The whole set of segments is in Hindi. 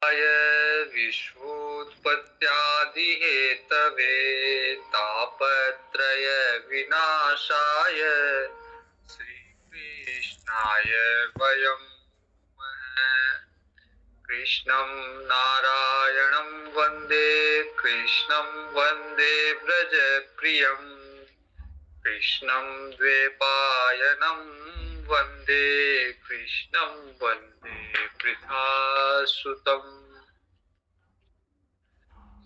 आय विश्वोत्पत्त्यादिहेतवे तापत्रय विनाशाय श्रीकृष्णाय वयं नमः। कृष्णं नारायणं वन्दे कृष्णं वन्दे व्रजप्रियं कृष्णं द्वैपायनं वन्दे कृष्णं वन्दे वृथासुतम्।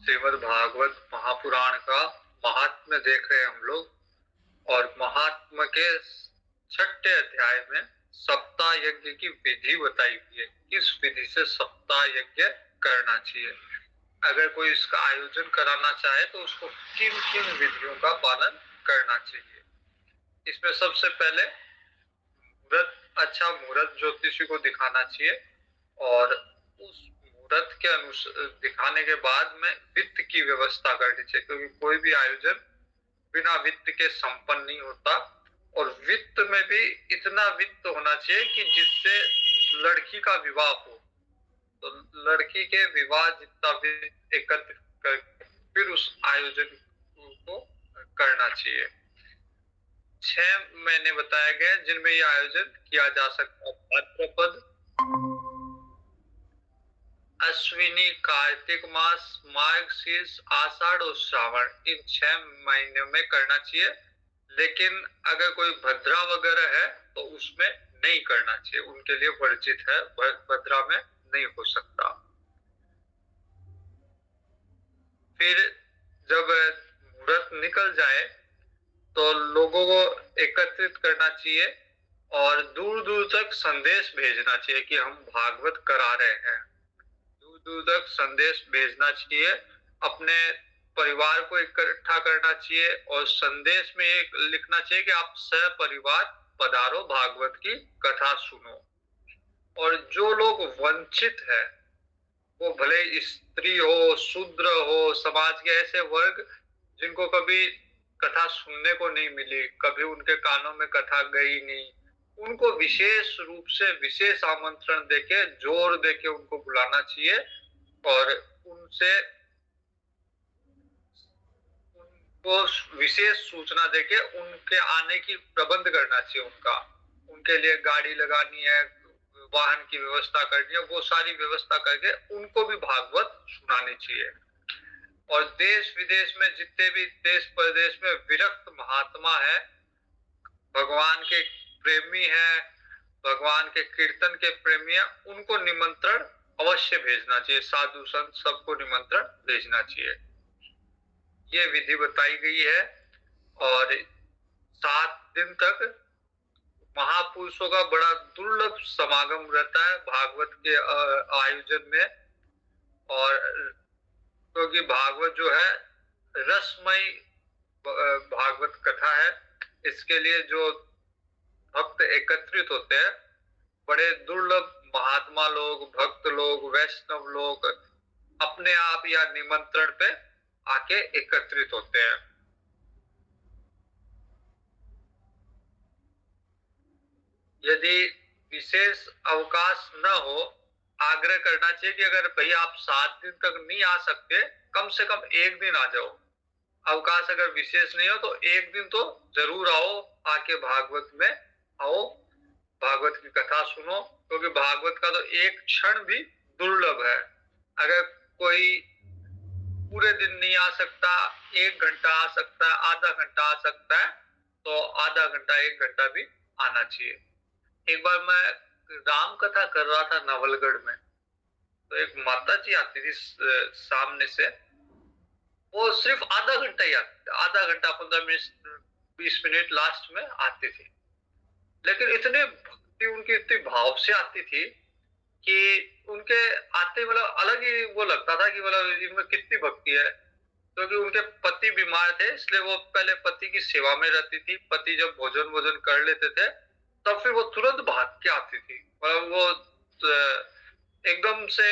श्रीमद् भागवत महापुराण का महात्म्य देख रहे हैं हम लोग, और महात्म्य के छठे अध्याय में सप्ताह यज्ञ की विधि बताई गई है। किस विधि से सप्ताह यज्ञ करना चाहिए, अगर कोई इसका आयोजन कराना चाहे तो उसको किन किन विधियों का पालन करना चाहिए। इसमें सबसे पहले अच्छा मुहूर्त ज्योतिषी को दिखाना चाहिए, और उस मुहूर्त के अनुसार दिखाने के बाद में वित्त की व्यवस्था करनी चाहिए, क्योंकि कोई भी आयोजन बिना वित्त के संपन्न नहीं होता। और वित्त में भी इतना वित्त होना चाहिए कि जिससे लड़की का विवाह हो, तो लड़की के विवाह जितना वित्त एकत्र कर फिर उस आयोजन को करना चाहिए। 6 महीने बताया गया जिनमें यह आयोजन किया जा सकता है। भाद्रपद, अश्विनी, कार्तिक मास, मार्गशीर्ष, आषाढ़ और श्रावण, इन 6 महीनों में करना चाहिए। लेकिन अगर कोई भद्रा वगैरह है तो उसमें नहीं करना चाहिए, उनके लिए वर्जित है, भद्रा में नहीं हो सकता। फिर जब मुहूर्त निकल जाए तो लोगों को एकत्रित करना चाहिए और दूर दूर तक संदेश भेजना चाहिए कि हम भागवत करा रहे हैं। दूर दूर तक संदेश भेजना चाहिए, अपने परिवार को इकट्ठा करना चाहिए और संदेश में ये लिखना चाहिए कि आप सपरिवार पधारो, भागवत की कथा सुनो। और जो लोग वंचित है, वो भले स्त्री हो, शूद्र हो, समाज के ऐसे वर्ग जिनको कभी कथा सुनने को नहीं मिली, कभी उनके कानों में कथा गई नहीं, उनको विशेष रूप से विशेष आमंत्रण देके, जोर देके उनको बुलाना चाहिए और उनसे उनको विशेष सूचना देके उनके आने की प्रबंध करना चाहिए। उनके लिए गाड़ी लगानी है, वाहन की व्यवस्था करनी है, वो सारी व्यवस्था करके उनको भी भागवत सुनानी चाहिए। और देश विदेश में जितने भी देश प्रदेश में विरक्त महात्मा है, भगवान के प्रेमी है, भगवान के कीर्तन के प्रेमी है, उनको निमंत्रण अवश्य भेजना चाहिए। साधु संत सबको निमंत्रण भेजना चाहिए। ये विधि बताई गई है। और 7 दिन तक महापुरुषों का बड़ा दुर्लभ समागम रहता है भागवत के आयोजन में। और क्योंकि भागवत जो है रसमय भागवत कथा है, इसके लिए जो भक्त एकत्रित होते हैं, बड़े दुर्लभ महात्मा लोग, भक्त लोग, वैष्णव लोग अपने आप या निमंत्रण पे आके एकत्रित होते हैं। यदि विशेष अवकाश न हो, आग्रह करना चाहिए कि अगर भैया आप 7 दिन तक नहीं आ सकते, कम से कम एक दिन आ जाओ। अवकाश अगर विशेष नहीं हो तो एक दिन तो जरूर आओ, आके भागवत में आओ, भागवत की कथा सुनो, क्योंकि भागवत का तो एक क्षण भी दुर्लभ है। अगर कोई पूरे दिन नहीं आ सकता, 1 घंटा आ सकता है, आधा घंटा आ सकता है, तो आधा घंटा 1 घंटा भी आना चाहिए। एक बार मैं राम कथा कर रहा था नवलगढ़ में, तो एक माता जी आती थी सामने से, वो सिर्फ आधा घंटा ही आती, आधा घंटा 15 मिनट 20 मिनट लास्ट में आती थी। लेकिन इतने भक्ति उनकी इतनी भाव से आती थी कि उनके आते मतलब अलग ही वो लगता था कि मतलब इनमें कितनी भक्ति है। क्योंकि उनके पति बीमार थे, इसलिए वो पहले पति की सेवा में रहती थी। पति जब भोजन वोजन कर लेते थे तब फिर वो तुरंत भाग के आती थी, मतलब वो एकदम से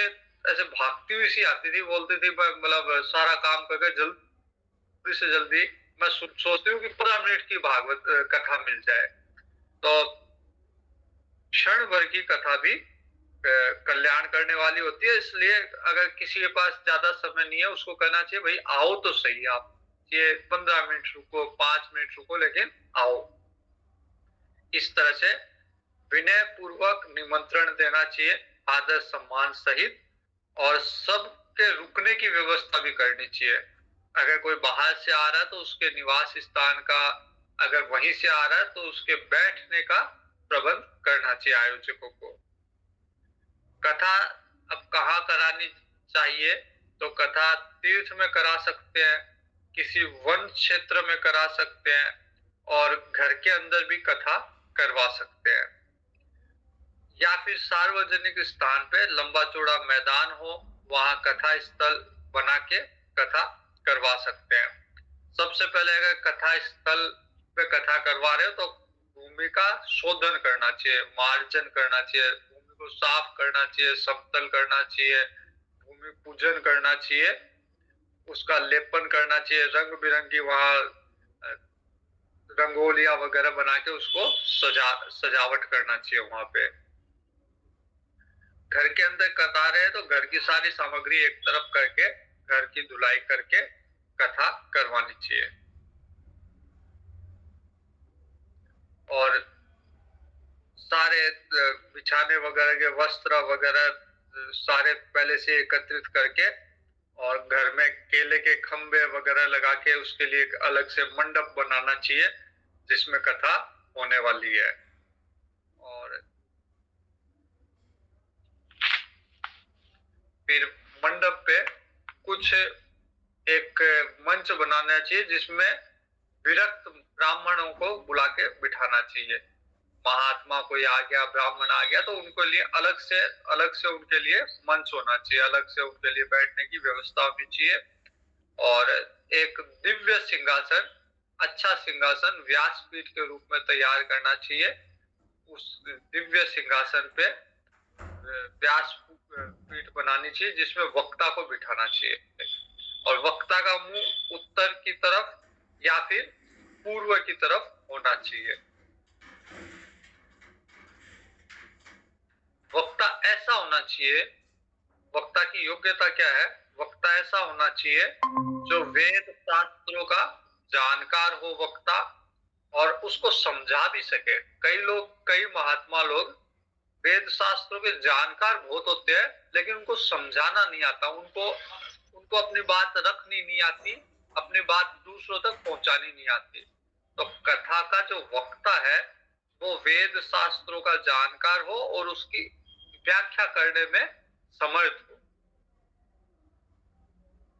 ऐसे भागती हुई सी आती थी। बोलती थी मतलब सारा काम करके जल्दी से जल्दी मैं सोचती हूँ कि 15 मिनट की भागवत कथा मिल जाए। तो क्षण भर की कथा भी कल्याण करने वाली होती है। इसलिए अगर किसी के पास ज्यादा समय नहीं है, उसको कहना चाहिए भाई आओ तो सही आप, ये 15 मिनट रुको, 5 मिनट रुको, लेकिन आओ। इस तरह से विनय पूर्वक निमंत्रण देना चाहिए, आदर सम्मान सहित, और सबके रुकने की व्यवस्था भी करनी चाहिए। अगर कोई बाहर से आ रहा है तो उसके निवास स्थान का, अगर वहीं से आ रहा है तो उसके बैठने का प्रबंध करना चाहिए आयोजकों को। कथा अब कहाँ करानी चाहिए, तो कथा तीर्थ में करा सकते हैं, किसी वन क्षेत्र में करा सकते हैं, और घर के अंदर भी कथा करवा सकते हैं, या फिर सार्वजनिक स्थान पे लंबा चौड़ा मैदान हो, वहां कथा स्थल बना के कथा करवा सकते हैं। सबसे पहले अगर कथा स्थल पे कथा करवा रहे हो तो भूमि का शोधन करना चाहिए, मार्जन करना चाहिए, भूमि को साफ करना चाहिए, समतल करना चाहिए, भूमि पूजन करना चाहिए, उसका लेपन करना चाहिए, रंग बिरंगी वहां रंगोलियां वगैरह बना के उसको सजावट करना चाहिए वहां पे। घर के अंदर कथा रहे तो घर की सारी सामग्री एक तरफ करके घर की धुलाई करके कथा करवानी चाहिए। और सारे बिछाने वगैरह के वस्त्र वगैरह सारे पहले से एकत्रित करके, और घर में केले के खंबे वगैरह लगा के उसके लिए एक अलग से मंडप बनाना चाहिए जिसमें कथा होने वाली है। और फिर मंडप पे कुछ एक मंच बनाना चाहिए जिसमें विरक्त ब्राह्मणों को बुला के बिठाना चाहिए। महात्मा कोई आ गया, ब्राह्मण आ गया, तो उनके लिए अलग से उनके लिए मंच होना चाहिए, अलग से उनके लिए बैठने की व्यवस्था होनी चाहिए। और एक दिव्य सिंहासन, अच्छा सिंहासन व्यासपीठ के रूप में तैयार करना चाहिए। उस दिव्य सिंहासन पे व्यास पीठ बनानी चाहिए जिसमें वक्ता को बिठाना चाहिए, और वक्ता का मुंह उत्तर की तरफ या फिर पूर्व की तरफ होना चाहिए। वक्ता ऐसा होना चाहिए, वक्ता की योग्यता क्या है, वक्ता ऐसा होना चाहिए जो वेद शास्त्रों का जानकार हो वक्ता, और उसको समझा भी सके। कई महात्मा लोग वेद शास्त्रों के जानकार बहुत होते हैं लेकिन उनको समझाना नहीं आता, उनको अपनी बात रखनी नहीं आती, अपनी बात दूसरों तक पहुंचानी नहीं आती। तो कथा का जो वक्ता है वो वेद शास्त्रों का जानकार हो और उसकी व्याख्या करने में समर्थ हो,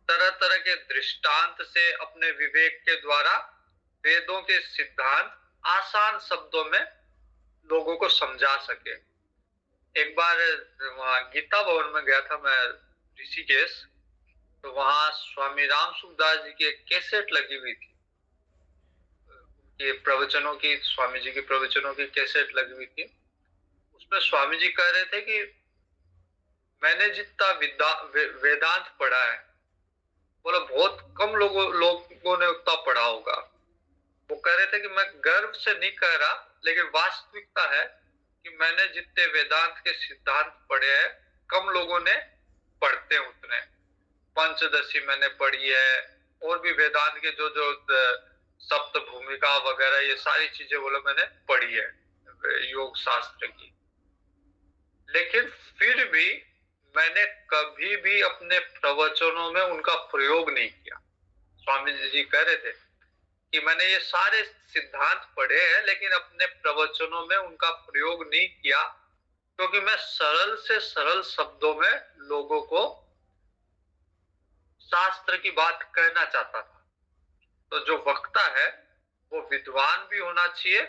तरह तरह के दृष्टांत से अपने विवेक के द्वारा वेदों के सिद्धांत आसान शब्दों में लोगों को समझा सके। एक बार वहां गीता भवन में गया था मैं, ऋषिकेश, तो वहां स्वामी राम सुखदास जी की एक कैसेट लगी हुई थी, ये प्रवचनों की, स्वामी जी की प्रवचनों की कैसेट लगी हुई थी। उसमें स्वामी जी कह रहे थे कि मैंने जितना वेदांत पढ़ा है, बोला बहुत कम लोगों ने उतना पढ़ा होगा। वो कह रहे थे कि मैं गर्व से नहीं कह रहा, लेकिन वास्तविकता है कि मैंने जितने वेदांत के सिद्धांत पढ़े हैं कम लोगों ने पढ़ते हैं उतने। पंचदशी मैंने पढ़ी है, और भी वेदांत के जो जो सप्त भूमिका वगैरह ये सारी चीजें बोलो मैंने पढ़ी है योग शास्त्र की, लेकिन फिर भी मैंने कभी भी अपने प्रवचनों में उनका प्रयोग नहीं किया। स्वामी जी कह रहे थे कि मैंने ये सारे सिद्धांत पढ़े हैं लेकिन अपने प्रवचनों में उनका प्रयोग नहीं किया, क्योंकि मैं सरल से सरल शब्दों में लोगों को शास्त्र की बात कहना चाहता था। तो जो वक्ता है वो विद्वान भी होना चाहिए,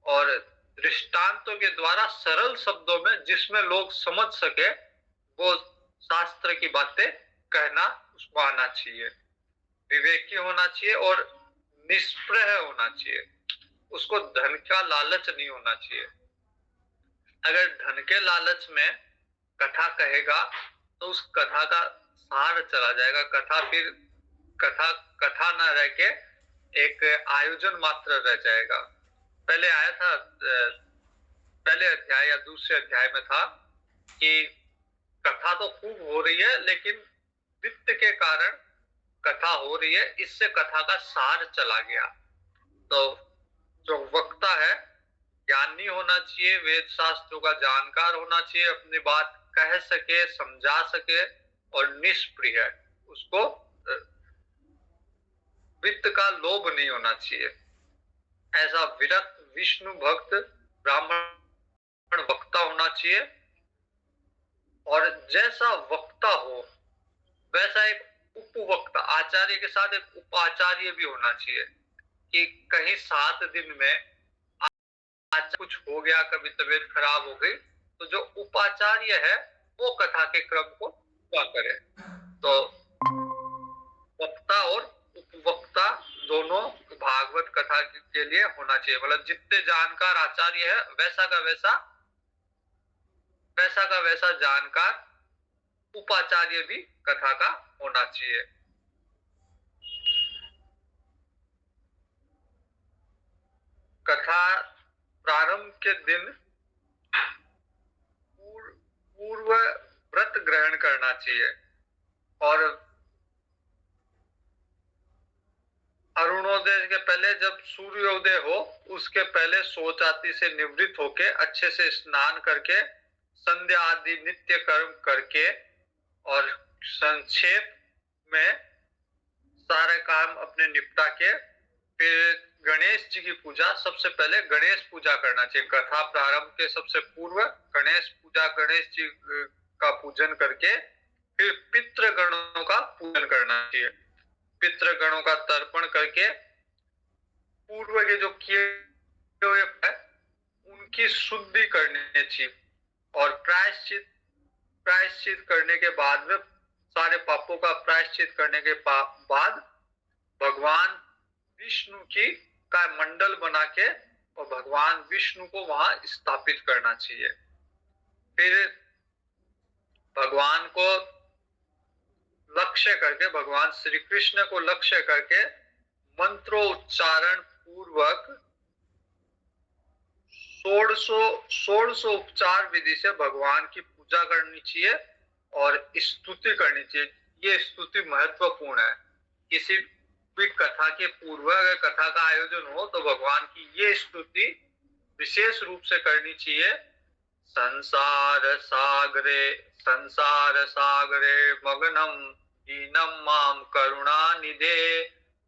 और दृष्टांतों के द्वारा सरल शब्दों में जिसमें लोग समझ सके वो शास्त्र की बातें कहना उसको आना चाहिए। विवेकी होना चाहिए और निष्प्रह होना चाहिए, उसको धन का लालच नहीं होना चाहिए। अगर धन के लालच में कथा कहेगा तो उस कथा का सार चला जाएगा, कथा फिर कथा ना रह के एक आयोजन मात्र रह जाएगा। पहले आया था, पहले अध्याय या दूसरे अध्याय में था कि कथा तो खूब हो रही है, लेकिन वित्त के कारण कथा हो रही है, इससे कथा का सार चला गया। तो जो वक्ता है ज्ञानी होना चाहिए, वेद शास्त्रों का जानकार होना चाहिए, अपनी बात कह सके, समझा सके, और निष्प्रिय है, उसको वित्त का लोभ नहीं होना चाहिए। ऐसा विरक्त विष्णु भक्त ब्राह्मण वक्ता होना चाहिए। और जैसा वक्ता हो वैसा एक उपवक्ता, आचार्य के साथ एक उपाचार्य भी होना चाहिए, कि कहीं 7 दिन में आज कुछ हो गया, कभी तबीयत खराब हो गई, तो जो उपाचार्य है वो कथा के क्रम को पूरा करे। तो वक्ता और उपवक्ता दोनों भागवत कथा के लिए होना चाहिए। मतलब जितने जानकार आचार्य है वैसा जानकार उपाचार्य भी कथा का होना चाहिए। कथा प्रारंभ के दिन पूर्व व्रत ग्रहण करना चाहिए, और अरुणोदय के पहले, जब सूर्योदय हो उसके पहले शौचादि से निवृत्त होके अच्छे से स्नान करके संध्या आदि नित्य कर्म करके और संक्षेप में सारे काम अपने निपटा के फिर गणेश जी की पूजा, सबसे पहले गणेश पूजा करना चाहिए। कथा प्रारंभ के सबसे पूर्व गणेश पूजा, गणेश जी का पूजन करके फिर पितृगणों का पूजन करना चाहिए। पितृगणों का तर्पण करके पूर्व के जो किए हुए है उनकी शुद्धि करनी चाहिए, और प्रायश्चित करने के बाद में, सारे पापों का प्रायश्चित करने के बाद भगवान विष्णु की का मंडल बना के और भगवान विष्णु को वहां स्थापित करना चाहिए। फिर भगवान को लक्ष्य करके, भगवान श्री कृष्ण को लक्ष्य करके मंत्रोच्चारण पूर्वक षोडशो उपचार विधि से भगवान की पूजा करनी चाहिए और स्तुति करनी चाहिए। ये स्तुति महत्वपूर्ण है। किसी भी कथा के पूर्व अगर कथा का आयोजन हो तो भगवान की ये स्तुति विशेष रूप से करनी चाहिए। संसार सागरे मग्नम दीनम माम करुणा निधे,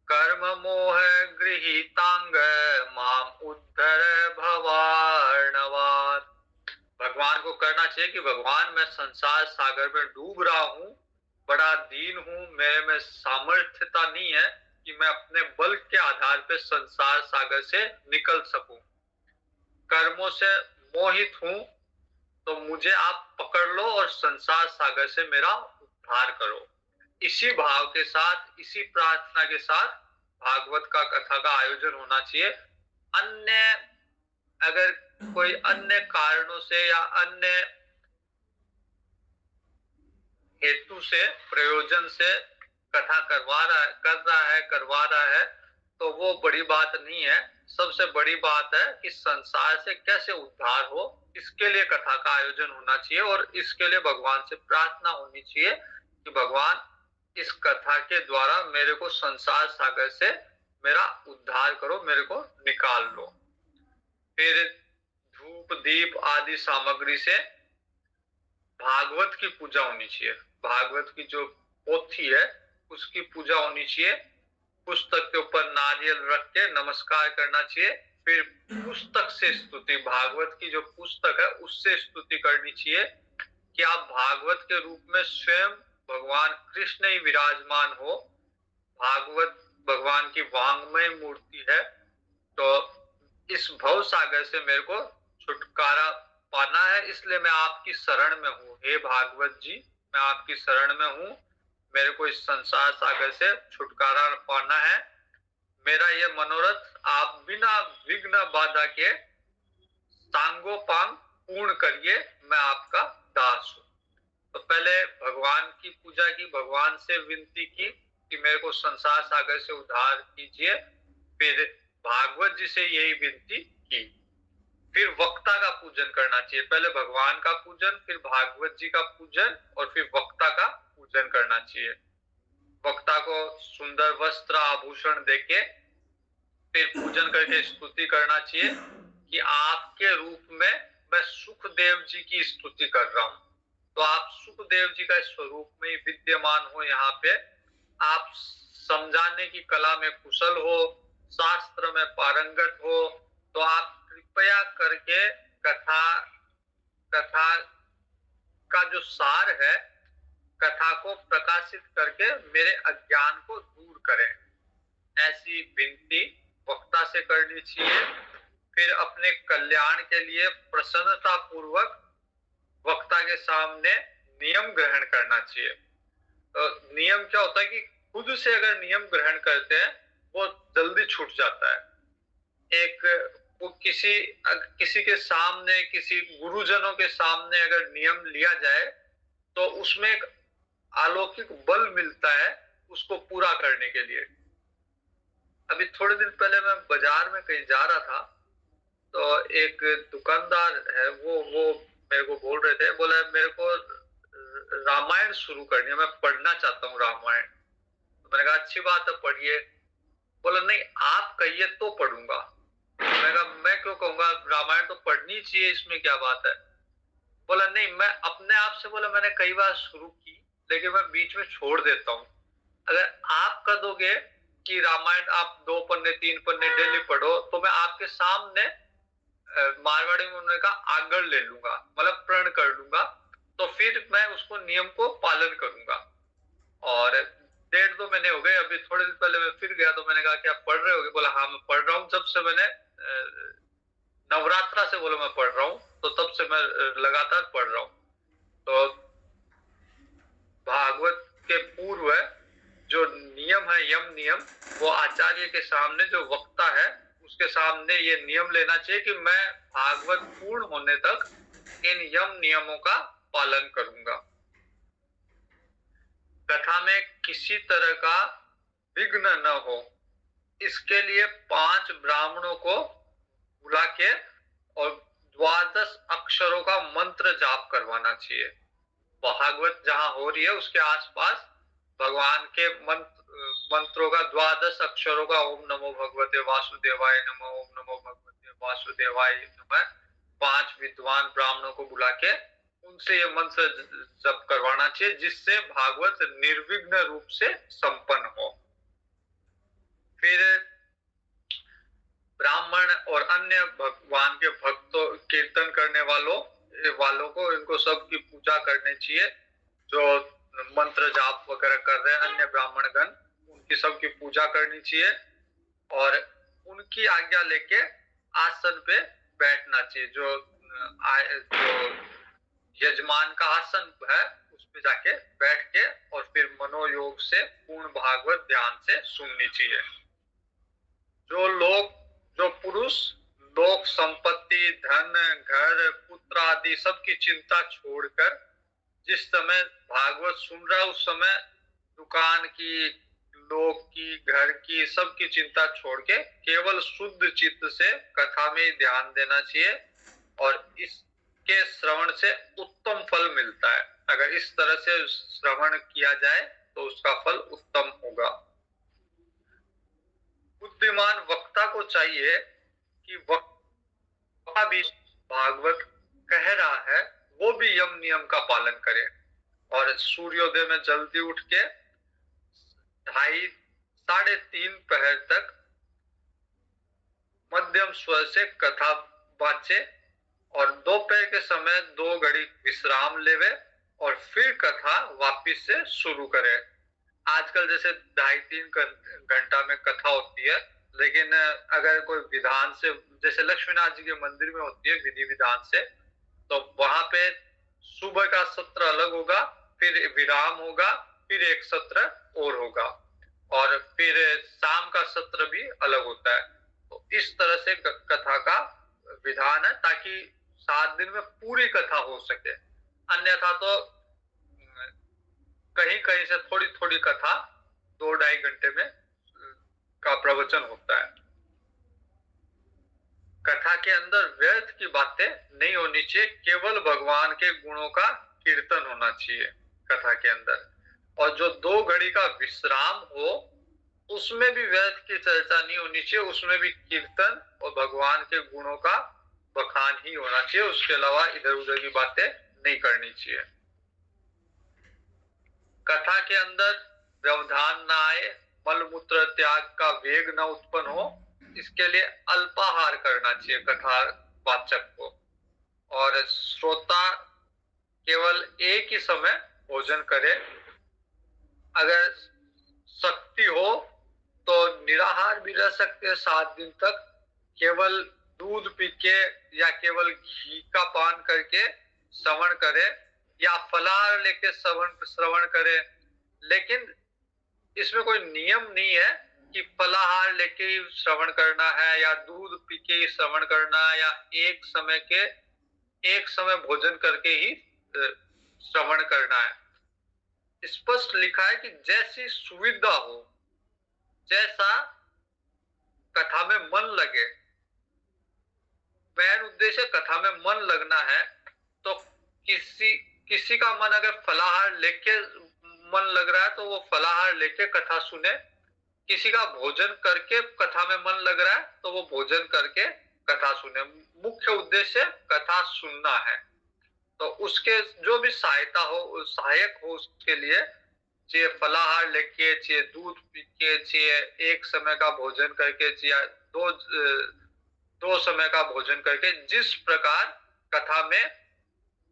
कर्म मोह गृहीतांग माम उद्धर भवार्णवात्। भगवान को करना चाहिए कि भगवान मैं संसार सागर में डूब रहा हूँ, बड़ा दीन हूँ, मेरे में सामर्थ्यता नहीं है कि मैं अपने बल के आधार पे संसार सागर से निकल सकूं, कर्मों से मोहित हूं, तो मुझे आप पकड़ लो और संसार सागर से मेरा उद्धार करो। इसी भाव के साथ, इसी प्रार्थना के साथ भागवत का कथा का आयोजन होना चाहिए। अन्य अगर कोई अन्य कारणों से या अन्य हेतु से, प्रयोजन से कथा करवा रहा है तो वो बड़ी बात नहीं है। सबसे बड़ी बात है कि संसार से कैसे उद्धार हो, इसके लिए कथा का आयोजन होना चाहिए, और इसके लिए भगवान से प्रार्थना होनी चाहिए कि भगवान इस कथा के द्वारा मेरे को संसार सागर से मेरा उद्धार करो, मेरे को निकाल लो। फिर धूप दीप आदि सामग्री से भागवत की पूजा होनी चाहिए। भागवत की जो पोथी है उसकी पूजा होनी चाहिए। पुस्तक के ऊपर नारियल रख के नमस्कार करना चाहिए। फिर पुस्तक से स्तुति, भागवत की जो पुस्तक है उससे स्तुति करनी चाहिए कि आप भागवत के रूप में स्वयं भगवान कृष्ण ही विराजमान हो। भागवत भगवान की वांग्मय मूर्ति है, तो इस भव सागर से मेरे को छुटकारा पाना है, इसलिए मैं आपकी शरण में हूँ। हे भागवत जी, मैं आपकी शरण में हूँ, मेरे को इस संसार सागर से छुटकारा पाना है। मेरा ये मनोरथ आप बिना विघ्न बाधा के सांगोपांग पूर्ण करिए, मैं आपका दास हूँ। तो पहले भगवान की पूजा की, भगवान से विनती की कि मेरे को संसार सागर से उद्धार कीजिए। फिर भागवत जी से यही विनती की। फिर वक्ता का पूजन करना चाहिए। पहले भगवान का पूजन, फिर भागवत जी का पूजन, और फिर वक्ता का पूजन करना चाहिए। वक्ता को सुंदर वस्त्र आभूषण देके फिर पूजन करके स्तुति करना चाहिए कि आपके रूप में मैं सुखदेव जी की स्तुति कर रहा हूं। तो आप सुखदेव जी का स्वरूप में ही विद्यमान हो, यहाँ पे आप समझाने की कला में कुशल हो, शास्त्र में पारंगत हो, तो आप कृपया करके कथा कथा का जो सार है, कथा को प्रकाशित करके मेरे अज्ञान को दूर करें। ऐसी विनती वक्ता से करनी चाहिए। फिर अपने कल्याण के लिए प्रसन्नता पूर्वक वक्ता के सामने नियम ग्रहण करना चाहिए। तो नियम क्या होता है कि खुद से अगर नियम ग्रहण करते हैं वो जल्दी छूट जाता है। एक वो किसी के सामने, किसी गुरुजनों के सामने अगर नियम लिया जाए तो उसमें एक अलौकिक बल मिलता है उसको पूरा करने के लिए। अभी थोड़े दिन पहले मैं बाजार में कहीं जा रहा था, तो एक दुकानदार है, वो मेरे को बोल रहे थे, बोला मेरे को रामायण शुरू करनी है, मैं पढ़ना चाहता हूँ रामायण। तो मैंने कहा अच्छी बात है, पढ़िए। बोला नहीं, आप कहिए तो पढ़ूंगा। मैंने कहा मैं क्यों कहूंगा, रामायण तो पढ़नी चाहिए, इसमें क्या बात है। बोला नहीं, मैं अपने आप से, बोला मैंने कई बार शुरू की लेकिन मैं बीच में छोड़ देता हूँ। अगर आप कर दोगे कि रामायण आप 2 पन्ने 3 पन्ने डेली पढ़ो, तो मैं आपके सामने मारवाड़ी में उन्होंने कहा आगड़ ले लूंगा, मतलब प्रण कर लूंगा। तो फिर मैं उसको नियम को पालन करूंगा। और 1.5-2 महीने हो गए, अभी थोड़े दिन पहले मैं फिर गया तो मैंने कहा कि आप पढ़ रहे होगे, बोला हाँ मैं पढ़ रहा हूँ। जब से मैंने नवरात्रा से बोला मैं पढ़ रहा हूँ, तो तब से मैं लगातार पढ़ रहा हूँ। तो भागवत के पूर्व जो नियम है, यम नियम, वो आचार्य के सामने जो वक्ता है उसके सामने ये नियम लेना चाहिए कि मैं भागवत पूर्ण होने तक इन यम नियमों का पालन करूंगा। कथा में किसी तरह का विघ्न न हो, इसके लिए 5 ब्राह्मणों को बुला के और 12 अक्षरों का मंत्र जाप करवाना चाहिए। भागवत जहां हो रही है उसके आसपास भगवान के मंत्रों का 12 अक्षरों का ओम नमो भगवते वासुदेवाय नमः, ओम नमो भगवते वासुदेवाय नमः, 5 विद्वान ब्राह्मणों को बुला के उनसे ये मंत्र जप करवाना चाहिए, जिससे भागवत निर्विघ्न रूप से संपन्न हो। फिर ब्राह्मण और अन्य भगवान के भक्तों, कीर्तन करने वालों को, इनको सबकी पूजा करनी चाहिए। जो मंत्र जाप वगैरह कर रहे हैं अन्य ब्राह्मण गण, उनकी सबकी पूजा करनी चाहिए और उनकी आज्ञा लेके आसन पे बैठना चाहिए। जो यजमान का आसन है उस पे जाके बैठ के और फिर मनोयोग से पूर्ण भागवत ध्यान से सुननी चाहिए। जो पुरुष लोक संपत्ति, धन, घर, पुत्र आदि सबकी चिंता छोड़कर जिस समय भागवत सुन रहा है, उस समय दुकान की, लोग की, घर की, सबकी चिंता छोड़ के केवल शुद्ध चित्त से कथा में ध्यान देना चाहिए और इसके श्रवण से उत्तम फल मिलता है। अगर इस तरह से श्रवण किया जाए तो उसका फल उत्तम होगा। बुद्धिमान वक्ता को चाहिए कि वक्ता भी भागवत कह रहा है वो भी यम नियम का पालन करे और सूर्योदय में जल्दी उठ के 2:30-3:30 पहर तक मध्यम स्वर से कथा बाचे और दोपहर के समय 2 घड़ी विश्राम लेवे और फिर कथा वापिस से शुरू करे। आजकल जैसे 2.5-3 घंटा में कथा होती है, लेकिन अगर कोई विधान से, जैसे लक्ष्मीनाथ जी के मंदिर में होती है विधि विधान से, तो वहां पे सुबह का सत्र अलग होगा, फिर विराम होगा, फिर एक सत्र और होगा और फिर शाम का सत्र भी अलग होता है। तो इस तरह से कथा का विधान है ताकि 7 दिन में पूरी कथा हो सके। अन्यथा तो कहीं कहीं से थोड़ी थोड़ी कथा 2-2.5 घंटे में का प्रवचन होता है। कथा के अंदर व्यर्थ की बातें नहीं होनी चाहिए, केवल भगवान के गुणों का कीर्तन होना चाहिए कथा के अंदर। और जो 2 घड़ी का विश्राम हो उसमें भी व्यर्थ की चर्चा नहीं होनी चाहिए, उसमें भी कीर्तन और भगवान के गुणों का बखान ही होना चाहिए, उसके अलावा इधर उधर की बातें नहीं करनी चाहिए। कथा के अंदर व्यवधान ना आए, मलमूत्र त्याग का वेग न उत्पन्न हो, इसके लिए अल्पाहार करना चाहिए कथा वाचक को। और श्रोता केवल एक ही समय भोजन करे। अगर शक्ति हो तो निराहार भी रह सकते हैं 7 दिन तक, केवल दूध पी के या केवल घी का पान करके श्रवण करे, या फलाहार लेके श्रवण करे। लेकिन इसमें कोई नियम नहीं है कि फलाहार लेके ही श्रवण करना है या दूध पी के ही श्रवण करना है, या एक समय भोजन करके ही श्रवण करना है। स्पष्ट लिखा है कि जैसी सुविधा हो, जैसा कथा में मन लगे। मेन उद्देश्य कथा में मन लगना है, तो किसी का मन अगर फलाहार लेके मन लग रहा है तो वो फलाहार लेके कथा सुने, किसी का भोजन करके कथा में मन लग रहा है तो वो भोजन करके कथा सुने। मुख्य उद्देश्य कथा सुनना है। तो उसके जो भी सहायता हो, सहायक हो उसके लिए, चाहे फलाहार लेके, चाहे दूध पी के, चाहे एक समय का भोजन करके, चाहे दो समय का भोजन करके, जिस प्रकार कथा में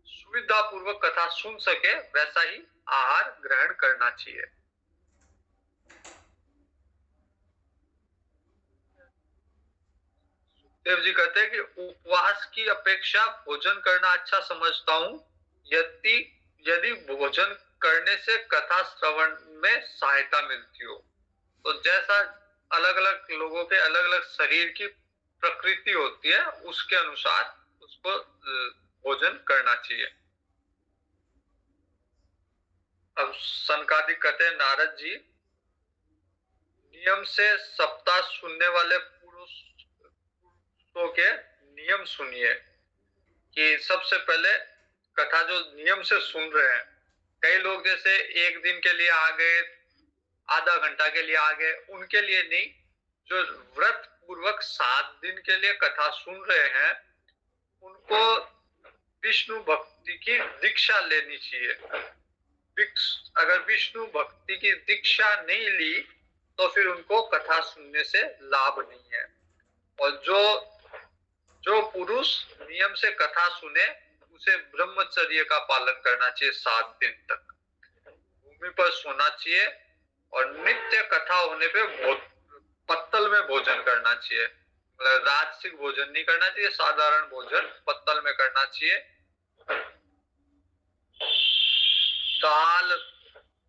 सुविधा पूर्वक कथा सुन सके वैसा ही आहार ग्रहण करना चाहिए। देव जी कहते हैं कि उपवास की अपेक्षा भोजन करना अच्छा समझता हूँ, यदि भोजन करने से कथा श्रवण में सहायता मिलती हो। तो जैसा अलग अलग लोगों के अलग अलग शरीर की प्रकृति होती है, उसके अनुसार उसको भोजन करना चाहिए। अब सनकादिक कहते हैं, नारद जी, नियम से सप्ताह सुनने वाले पुरुषों के नियम सुनिए। कि सबसे पहले कथा जो नियम से सुन रहे हैं, कई लोग जैसे एक दिन के लिए आ गए, आधा घंटा के लिए आ गए, उनके लिए नहीं। जो व्रत पूर्वक 7 दिन के लिए कथा सुन रहे हैं, उनको विष्णु भक्ति की दीक्षा लेनी चाहिए। अगर विष्णु भक्ति की दीक्षा नहीं ली तो फिर उनको कथा सुनने से लाभ नहीं है। और जो पुरुष नियम से कथा सुने उसे ब्रह्मचर्य का पालन करना चाहिए 7 दिन तक। भूमि पर सोना चाहिए और नित्य कथा होने पे पत्तल में भोजन करना चाहिए। मतलब राजसिक भोजन नहीं करना चाहिए, साधारण भोजन पत्तल में करना चाहिए। दाल,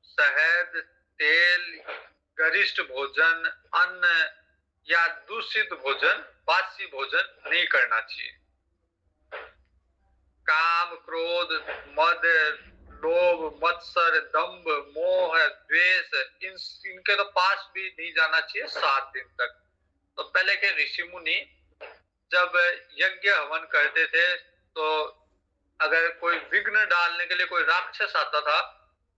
शहद, तेल, गरिष्ठ भोजन, अन्न या दूषित भोजन, बासी भोजन नहीं करना चाहिए। काम, क्रोध, मद, लोभ, मत्सर, दंभ, मोह, द्वेष, इनके तो पास भी नहीं जाना चाहिए 7 दिन तक। तो पहले के ऋषि मुनि जब यज्ञ हवन करते थे तो अगर कोई विघ्न डालने के लिए कोई राक्षस आता था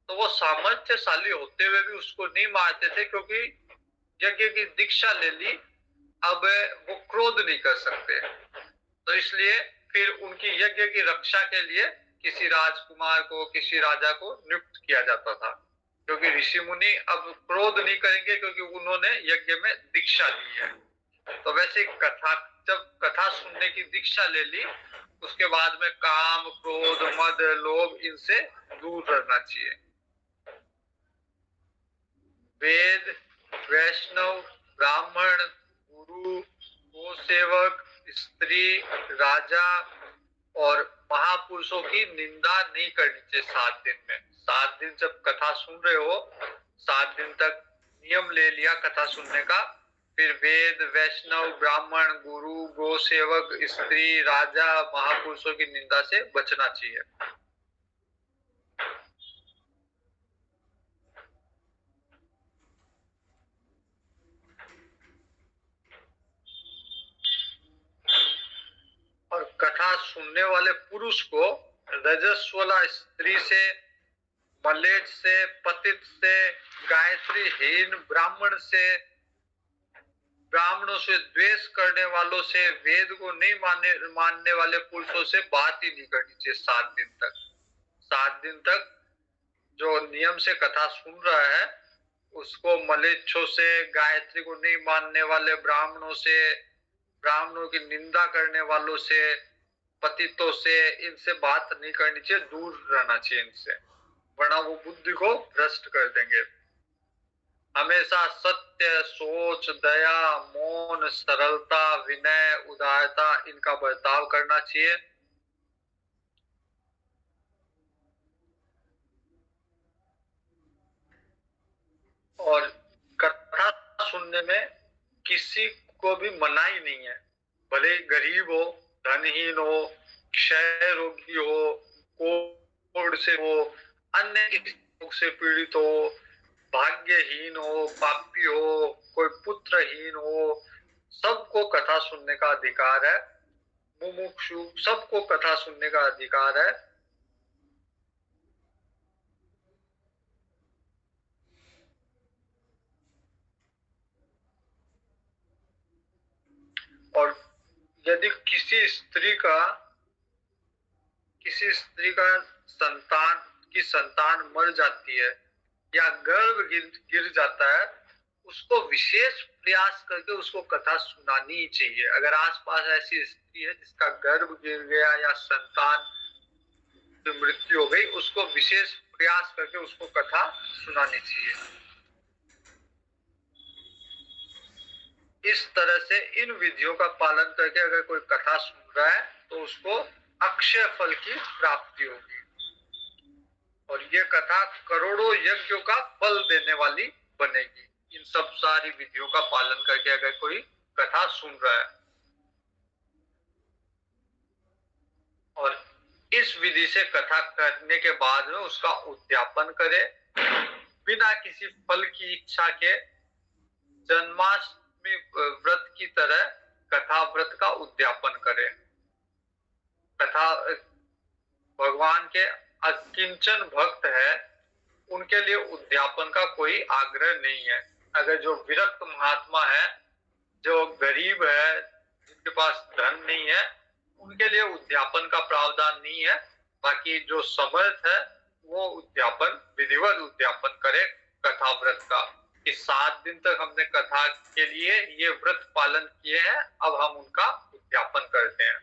तो वो सामर्थ्यशाली होते हुए भी उसको नहीं मारते थे, क्योंकि यज्ञ की दीक्षा ले ली, अब वो क्रोध नहीं कर सकते। तो इसलिए फिर उनकी यज्ञ की रक्षा के लिए किसी राजकुमार को, किसी राजा को नियुक्त किया जाता था, क्योंकि ऋषि मुनि अब क्रोध नहीं करेंगे क्योंकि उन्होंने यज्ञ में दीक्षा ली है। तो वैसे जब कथा सुनने की दीक्षा ले ली, उसके बाद में काम, क्रोध, मद, लोभ, इनसे दूर रहना चाहिए। वेद, वैष्णव, ब्राह्मण, गुरु, गोसेवक, स्त्री, राजा और महापुरुषों की निंदा नहीं करनी चाहिए 7 दिन में। 7 दिन जब कथा सुन रहे हो, 7 दिन तक नियम ले लिया कथा सुनने का, फिर वेद, वैष्णव, ब्राह्मण, गुरु, गोसेवक, स्त्री, राजा, महापुरुषों की निंदा से बचना चाहिए। सुनने वाले पुरुष को रजस्वला स्त्री से, मलेच्छ से, पतित से, गायत्रीहीन ब्राह्मण से, ब्राह्मणों से द्वेष करने वालों से, वेद को नहीं मानने वाले पुरुषों से बात ही नहीं करनी चाहिए 7 दिन तक। 7 दिन तक जो नियम से कथा सुन रहा है उसको मलेच्छों से, गायत्री को नहीं मानने वाले ब्राह्मणों से, ब्राह्मणों की निंदा करने वालों से, पतितों से, इनसे बात नहीं करनी चाहिए, दूर रहना चाहिए इनसे, वरना वो बुद्धि को भ्रष्ट कर देंगे। हमेशा सत्य, सोच, दया, मौन, सरलता, विनय, उदारता, इनका बर्ताव करना चाहिए। और कथा सुनने में किसी को भी मनाही नहीं है, भले गरीब हो, धनहीन हो, क्षय रोगी हो, कोढ़ से हो, अन्य रोग से पीड़ित हो, भाग्यहीन हो, पापी हो, कोई पुत्रहीन हो, सबको कथा सुनने का अधिकार है। मुमुक्षु, सबको कथा सुनने का अधिकार है। और यदि किसी स्त्री संतान मर जाती है या गर्भ गिर जाता है, उसको विशेष प्रयास करके उसको कथा सुनानी ही चाहिए। अगर आसपास ऐसी स्त्री है जिसका गर्भ गिर गया या संतान की मृत्यु हो गई, उसको विशेष प्रयास करके उसको कथा सुनानी चाहिए। इस तरह से इन विधियों का पालन करके अगर कोई कथा सुन रहा है तो उसको अक्षय फल की प्राप्ति होगी, और ये कथा करोड़ों यज्ञों का फल देने वाली बनेगी। इन सब सारी विधियों का पालन करके अगर कोई कथा सुन रहा है, और इस विधि से कथा करने के बाद में उसका उद्यापन करे, बिना किसी फल की इच्छा के, जन्माष्टमी व्रत की तरह कथा व्रत का उद्यापन करे। कथा भगवान के अकिंचन भक्त है, उनके लिए उद्यापन का कोई आग्रह नहीं है। अगर जो विरक्त महात्मा है, जो गरीब है, जिनके पास धन नहीं है, उनके लिए उद्यापन का प्रावधान नहीं है। बाकी जो समर्थ है वो उद्यापन, विधिवत उद्यापन करे कथा व्रत का। इस 7 दिन तक हमने कथा के लिए ये व्रत पालन किए हैं, अब हम उनका उद्यापन करते हैं।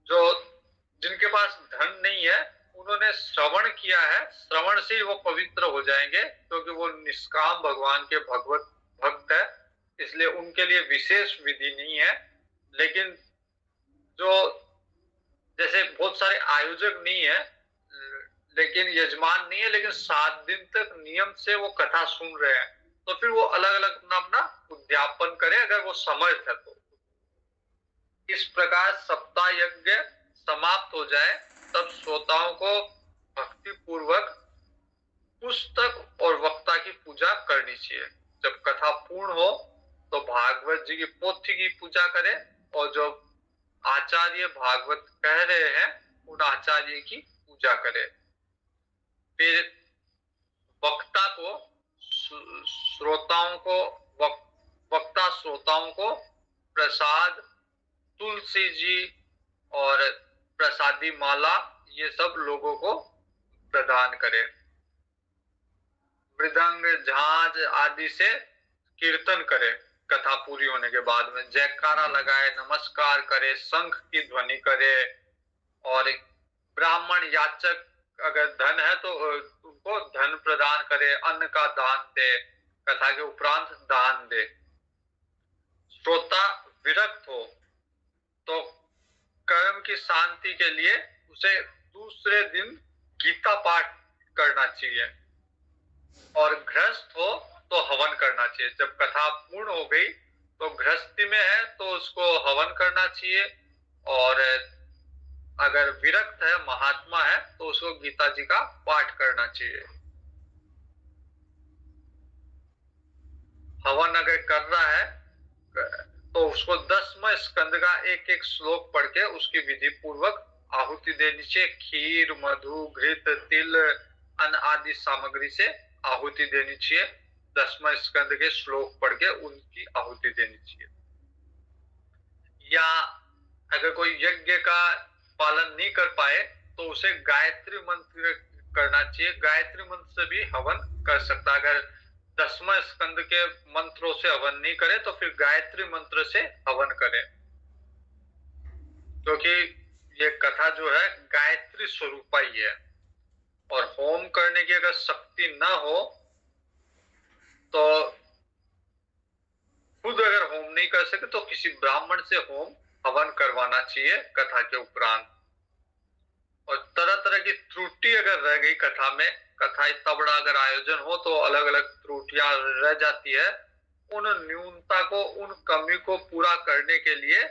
जो जिनके पास धन नहीं है, उन्होंने श्रवण किया है, श्रवण से ही वो पवित्र हो जाएंगे, क्योंकि वो निष्काम भगवान के भगवत भक्त है, इसलिए उनके लिए विशेष विधि नहीं है। लेकिन जो जैसे बहुत सारे आयोजक नहीं है, लेकिन यजमान नहीं है, लेकिन 7 दिन तक नियम से वो कथा सुन रहे हैं, तो फिर वो अलग अलग अपना अपना उद्यापन करे अगर वो समर्थ है तो। इस प्रकार सप्ताह यज्ञ समाप्त हो जाए तब श्रोताओं को भक्ति पूर्वक पुस्तक और वक्ता की पूजा करनी चाहिए। जब कथा पूर्ण हो तो भागवत जी की पोथी की पूजा करें, और जो आचार्य भागवत कह रहे हैं उन आचार्य की पूजा करें। फिर वक्ता श्रोताओं को प्रसाद, तुलसी जी और प्रसादी माला, ये सब लोगों को प्रदान करें। मृदंग, झांझ आदि से कीर्तन करे, कथा पूरी होने के बाद में जयकारा लगाए, नमस्कार करे, शंख की ध्वनि करे, और ब्राह्मण याचक अगर धन है तो उनको धन प्रदान करे, अन्न का दान दे, कथा के उपरांत दान दे। श्रोता विरक्त हो तो कर्म की शांति के लिए उसे दूसरे दिन गीता पाठ करना चाहिए, और गृहस्थ हो तो हवन करना चाहिए। जब कथा पूर्ण हो गई तो गृहस्थी में है तो उसको हवन करना चाहिए, और अगर विरक्त है, महात्मा है, तो उसको गीता जी का पाठ करना चाहिए। हवन अगर कर रहा है तो उसको 10वें स्कंद का एक एक श्लोक पढ़ के उसकी विधि पूर्वक आहुति देनी चाहिए। खीर, मधु, घृत, तिल, अन्न आदि सामग्री से आहुति देनी चाहिए। 10वें स्कंद के श्लोक पढ़ के उनकी आहुति देनी चाहिए। या अगर कोई यज्ञ का पालन नहीं कर पाए तो उसे गायत्री मंत्र करना चाहिए। गायत्री मंत्र से भी हवन कर सकता है। अगर 10वें स्कंद के मंत्रों से हवन नहीं करे तो फिर गायत्री मंत्र से हवन करे, क्योंकि ये कथा जो है गायत्री स्वरूपा ही है। और होम करने की अगर शक्ति न हो तो खुद अगर होम नहीं कर सके तो किसी ब्राह्मण से होम हवन करवाना चाहिए कथा के उपरांत। और तरह तरह की त्रुटि अगर रह गई कथा में, कथा इतना बड़ा अगर आयोजन हो तो अलग अलग त्रुटियां रह जाती है, उन न्यूनता को, उन कमी को पूरा करने के लिए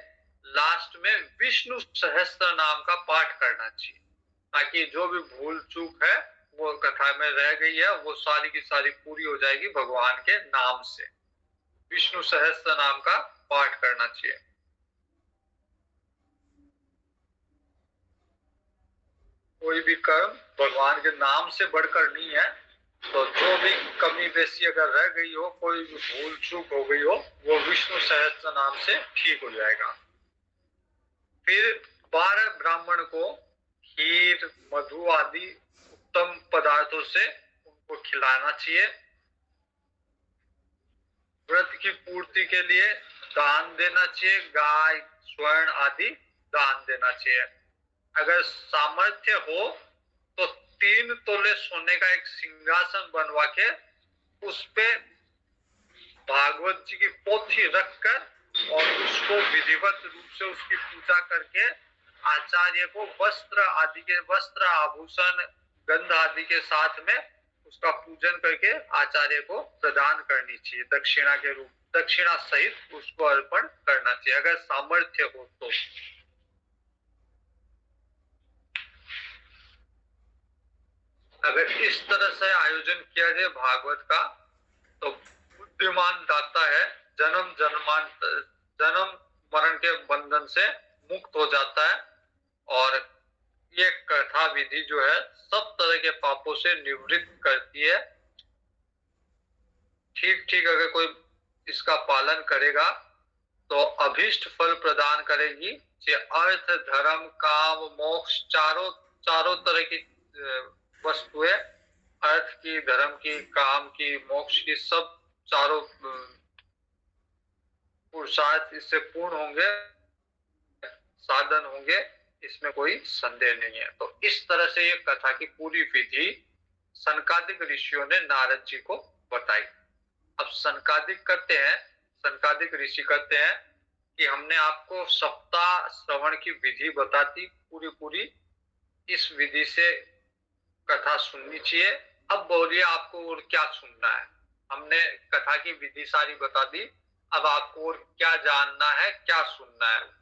लास्ट में विष्णु सहस्त्र नाम का पाठ करना चाहिए, ताकि जो भी भूल चूक है वो कथा में रह गई है वो सारी की सारी पूरी हो जाएगी भगवान के नाम से। विष्णु सहस्त्र नाम का पाठ करना चाहिए। कोई भी कर्म भगवान के नाम से बढ़कर नहीं है, तो जो भी कमी बेसी अगर रह गई हो, कोई भी भूल चूक हो गई हो, वो विष्णु सहस्त्र नाम से ठीक हो जाएगा। फिर 12 ब्राह्मण को खीर, मधु आदि उत्तम पदार्थों से उनको खिलाना चाहिए। व्रत की पूर्ति के लिए दान देना चाहिए, गाय, स्वर्ण आदि दान देना चाहिए। अगर सामर्थ्य हो तो 3 तोले सोने का एक सिंहासन बनवा के उस पे भागवत जी की पोथी रखकर और उसको विधिवत रूप से उसकी पूजा करके आचार्य को वस्त्र आभूषण गंध आदि के साथ में उसका पूजन करके आचार्य को प्रदान करनी चाहिए। दक्षिणा के रूप, दक्षिणा सहित उसको अर्पण करना चाहिए अगर सामर्थ्य हो तो। अगर इस तरह से आयोजन किया जाए भागवत का तो बुद्धिमान दाता है जन्म मरण के बंधन से मुक्त हो जाता है। और ये कथा विधि जो है सब तरह के पापों से निवृत्त करती है। ठीक ठीक अगर कोई इसका पालन करेगा तो अभीष्ट फल प्रदान करेगी। अर्थ, धर्म, काम, मोक्ष चारों तरह की वस्तुएं, अर्थ की, धर्म की, काम की, मोक्ष की, सब चारों पुरुषार्थ इससे पूर्ण होंगे, साधन होंगे, इसमें कोई संदेह नहीं है। तो इस तरह से ये कथा की पूरी विधि सनकादिक ऋषियों ने नारद जी को बताई। अब सनकादिक ऋषि कहते हैं कि हमने आपको सप्ताह श्रवण की विधि बताती पूरी, इस विधि से कथा सुननी चाहिए। अब बोलिए आपको और क्या सुनना है। हमने कथा की विधि सारी बता दी, अब आपको और क्या जानना है, क्या सुनना है।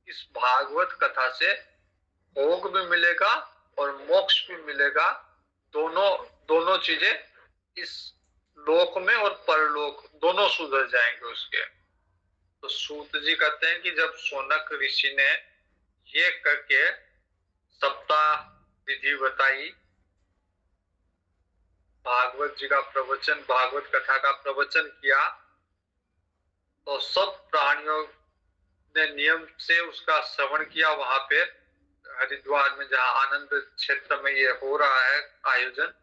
इस भागवत कथा से भोग भी मिलेगा और मोक्ष भी मिलेगा, दोनों चीजें इस लोक में और परलोक दोनों सुधर जाएंगे उसके। तो सूत जी कहते हैं कि जब शौनक ऋषि ने ये करके सप्ताह विधि बताई, भागवत जी का प्रवचन, भागवत कथा का प्रवचन किया, तो सब प्राणियों ने नियम से उसका श्रवण किया। वहां पे हरिद्वार में जहाँ आनंद क्षेत्र में ये हो रहा है आयोजन,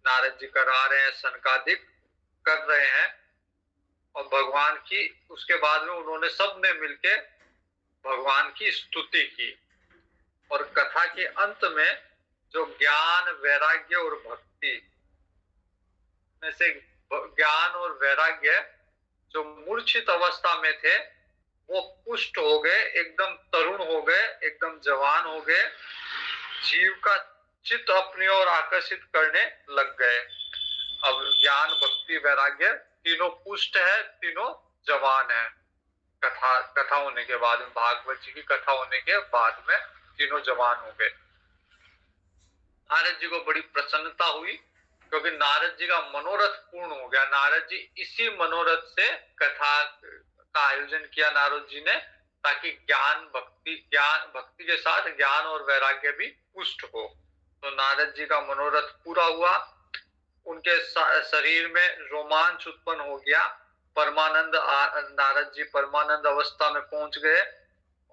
नारद जी करा रहे हैं, सनकादिक कर रहे हैं। और भगवान की उसके बाद में उन्होंने सब ने मिलके भगवान की स्तुति की। और कथा के अंत में जो ज्ञान, वैराग्य और भक्ति में से ज्ञान और वैराग्य जो मूर्छित अवस्था में थे वो पुष्ट हो गए, एकदम तरुण हो गए, एकदम जवान हो गए, जीव का चित्त अपनी ओर आकर्षित करने लग गए। अब ज्ञान, भक्ति, वैराग्य तीनों पुष्ट है, तीनों जवान है। कथा होने के बाद, भागवत जी की कथा होने के बाद में तीनों जवान हो गए। नारद जी को बड़ी प्रसन्नता हुई, क्योंकि नारद जी का मनोरथ पूर्ण हो गया। नारद जी इसी मनोरथ से कथा का आयोजन किया नारद जी ने, ताकि ज्ञान भक्ति के साथ ज्ञान और वैराग्य भी पुष्ट हो। तो नारद जी का मनोरथ पूरा हुआ, उनके शरीर में रोमांच उत्पन्न हो गया, परमानंद नारद जी परमानंद अवस्था में पहुंच गए।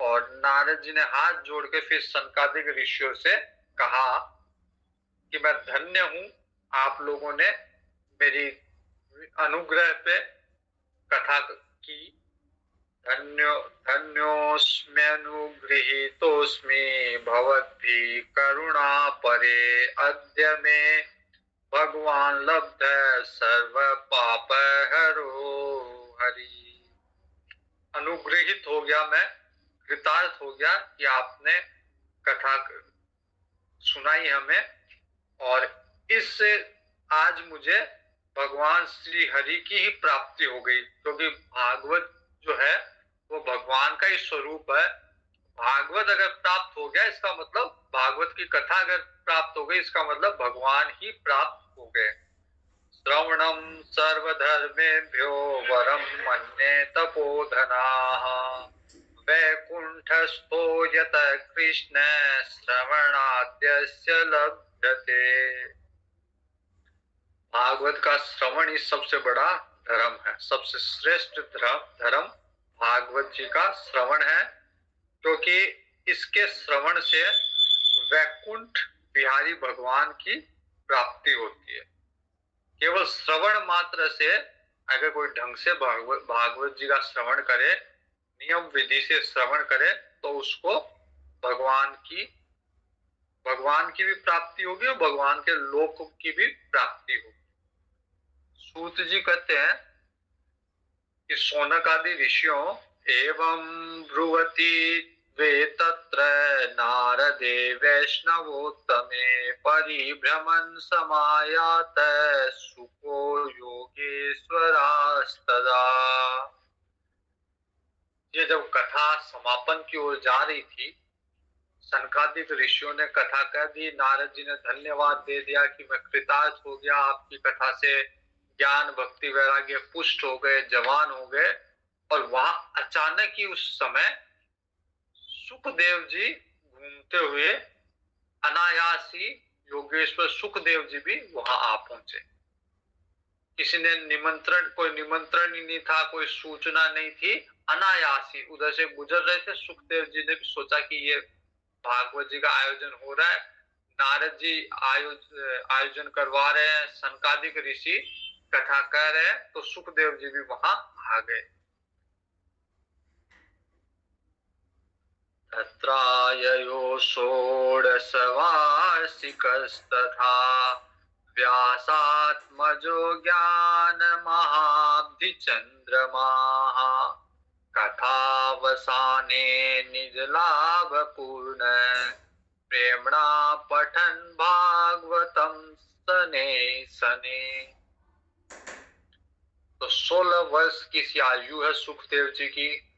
और नारद जी ने हाथ जोड़ के फिर सनकादिक ऋषियों से कहा कि मैं धन्य हूं, आप लोगों ने मेरी अनुग्रह पे कथा की। धन्यो धन्योस्म्यनुगृहीतोस्मि भवद्भिः करुणा परे अद्य मे भगवान लब्ध सर्व पाप हरो हरि। अनुग्रहित हो गया मैं, कृतार्थ हो गया कि आपने कथा सुनाई हमें, और इससे आज मुझे भगवान श्री हरि की ही प्राप्ति हो गई। क्योंकि भागवत जो है वो भगवान का ही स्वरूप है। भागवत अगर प्राप्त हो गया इसका मतलब, भागवत की कथा अगर प्राप्त हो गई इसका मतलब भगवान ही प्राप्त हो गए। श्रवणम सर्वधर्मेभ्यो वरम मन्ये तपोधनाः वैकुंठस्थो यत कृष्ण श्रवणाद्यस्य लभ्यते। भागवत का श्रवण ही सबसे बड़ा धर्म है, सबसे श्रेष्ठ धर्म भागवत जी का श्रवण है। क्योंकि इसके श्रवण से वैकुंठ बिहारी भगवान की प्राप्ति होती है। केवल श्रवण मात्र से अगर कोई ढंग से भागवत जी का श्रवण करे, नियम विधि से श्रवण करे, तो उसको भगवान की भी प्राप्ति होगी और भगवान के लोक की भी प्राप्ति होगी। सूत जी कहते हैं कि शौनक आदि ऋषियों एवं ब्रुवती वे तत्र नारदे वैष्णवोत्तमे परिभ्रमन् समायात सुको योगेश्वरास्तदा। ये जब कथा समापन की ओर जा रही थी, सनकादिक ऋषियों ने कथा कह दी, नारद जी ने धन्यवाद दे दिया कि मैं कृतार्थ हो गया, आपकी कथा से ज्ञान भक्ति वैराग्य पुष्ट हो गए, जवान हो गए। और वहां अचानक ही उस समय सुखदेव जी घूमते हुए अनायासी योगेश्वर सुखदेव जी भी वहां आ पहुंचे। किसी ने कोई निमंत्रण ही नहीं था, कोई सूचना नहीं थी, अनायासी उधर से गुजर रहे थे। सुखदेव जी ने भी सोचा कि ये भागवत जी का आयोजन हो रहा है, नारद जी आयोजन करवा रहे हैं, सनकादिक ऋषि कथा कह रहे हैं, तो सुखदेव जी भी वहां आ गए। तत्राययो षोडशवार्षिकस्तथा व्यासात्मजो ज्ञानमहाब्धिचन्द्रमाः कथावसाने निजलाभपूर्ण प्रेम्णा पठन् भागवतं शनैः शनैः। तो 16 वर्ष की सी आयु है सुखदेव जी की,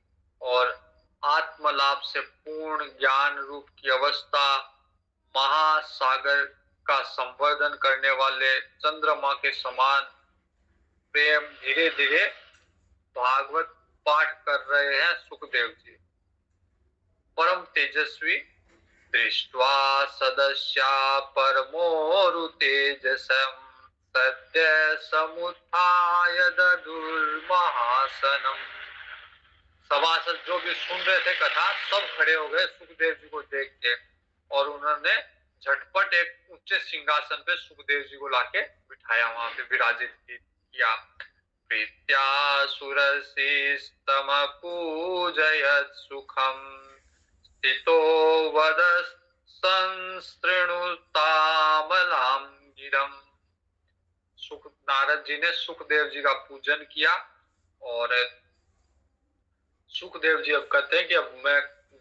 और आत्मलाभ से पूर्ण ज्ञान रूप की अवस्था, महासागर का संवर्धन करने वाले चंद्रमा के समान प्रेम, धीरे धीरे भागवत पाठ कर रहे हैं सुखदेव जी। परम तेजस्वी दृष्ट्वा सदस्या परमोरु तेजसम सद्य समुत्थाय ददुर्महासनम। सभासद जो भी सुन रहे थे कथा सब खड़े हो गए सुखदेव जी को देख के, और उन्होंने झटपट एक ऊंचे सिंहासन पे सुखदेव जी को लाके बिठाया, वहां पे विराजित किया। प्रीत्या सुरसिस्तम पूजयत सुखम स्थितो वदस्तृणुतामलाम गिरम। नारद जी ने सुखदेव जी का पूजन किया, और सुखदेव जी अब कहते हैं कि अब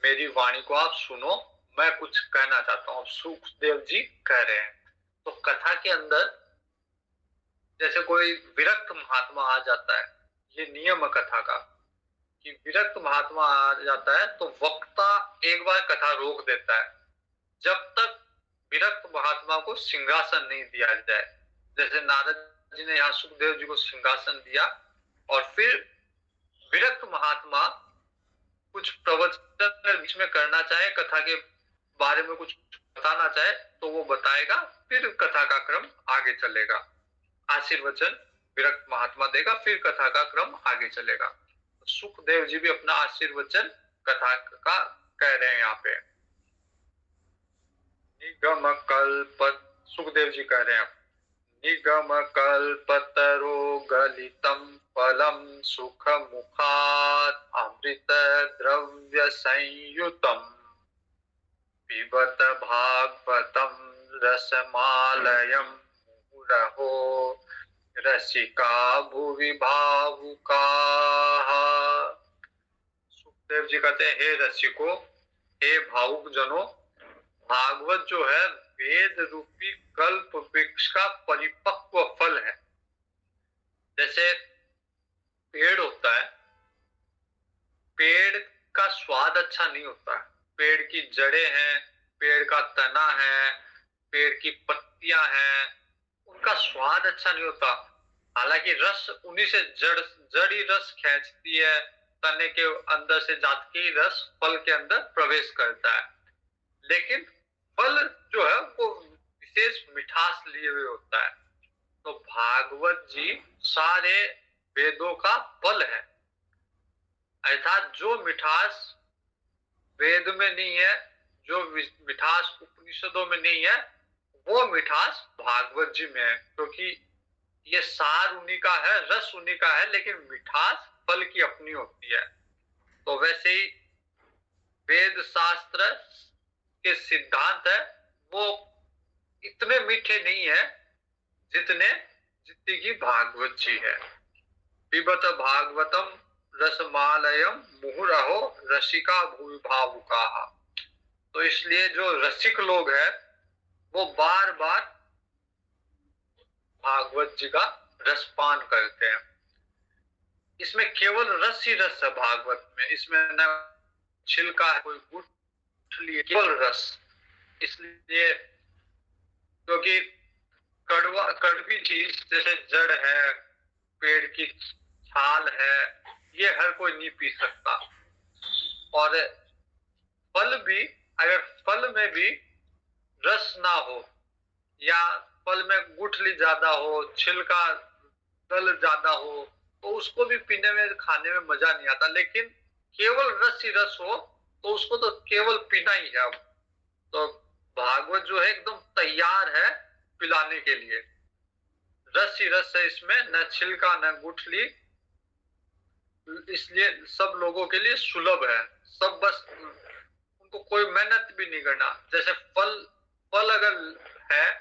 मेरी वाणी को आप सुनो, मैं कुछ कहना चाहता हूं। अब सुखदेव जी कह रहे हैं। तो कथा के अंदर जैसे कोई विरक्त महात्मा आ जाता है, ये नियम है कथा का कि विरक्त महात्मा आ जाता है तो वक्ता एक बार कथा रोक देता है, जब तक विरक्त महात्मा को सिंहासन नहीं दिया जाए। जैसे नारद जी ने यहाँ सुखदेव जी को सिंहासन दिया, और फिर विरक्त महात्मा कुछ प्रवचन बीच में करना चाहे, कथा के बारे में कुछ बताना चाहे तो वो बताएगा, फिर कथा का क्रम आगे चलेगा। आशीर्वचन विरक्त महात्मा देगा, फिर कथा का क्रम आगे चलेगा। सुखदेव जी भी अपना आशीर्वचन कथा का कह रहे हैं यहाँ पे। निगम कल्प, सुखदेव जी कह रहे हैं, निगम कल्पतरो गलितम फलम सुख मुखात अमृत द्रव्य संयुतम पिबत भागवतम रसमालयम मुहुरहो रसिका भुवि भावुकाः। सुखदेव जी कहते हैं, हे रसिको, हे भावुक जनों, भागवत जो है वेद रूपी कल्प वृक्ष का परिपक्व फल है। जैसे पेड़ होता है, पेड़ का स्वाद अच्छा नहीं होता है, पेड़ की जड़ें हैं, पेड़ का तना है, पेड़ की पत्तियां हैं, उनका स्वाद अच्छा नहीं होता। हालांकि रस उन्हीं से जड़ ही रस खींचती है, तने के अंदर से जाके ही रस फल के अंदर प्रवेश करता है, लेकिन फल जो है वो विशेष मिठास लिए हुए होता है। तो भागवत जी सारे वेदों का फल है, अर्थात जो मिठास वेद में नहीं है, जो मिठास उपनिषदों में नहीं है, वो मिठास भागवत जी में है, क्योंकि ये सार उन्हीं का है, रस उन्हीं का है, लेकिन मिठास फल की अपनी होती है। तो वैसे ही वेद शास्त्र के सिद्धांत है वो इतने मीठे नहीं है जितनी की भागवत जी है। पिबत भागवतम रसमालयम मुहुरहो रसिका भूमि भावुकाः। तो इसलिए जो रसिक लोग हैं वो बार बार भागवत जी का रसपान करते हैं। इसमें केवल रस ही रस है भागवत में, इसमें न छिलका है, कोई गुठली, केवल रस। इसलिए क्योंकि कड़वी चीज जैसे जड़ है, पेड़ की छाल है, ये हर कोई नहीं पी सकता। और फल भी, अगर फल में भी रस ना हो, या फल में गुठली ज्यादा हो, छिलका दल ज्यादा हो, तो उसको भी पीने में, खाने में मजा नहीं आता। लेकिन केवल रस ही रस हो तो उसको तो केवल पीना ही है। अब तो भागवत जो है एकदम तैयार है पिलाने के लिए, रस ही रस है इसमें, न छिलका न गुठली, इसलिए सब लोगों के लिए सुलभ है। सब बस उनको कोई मेहनत भी नहीं करना। जैसे फल अगर है,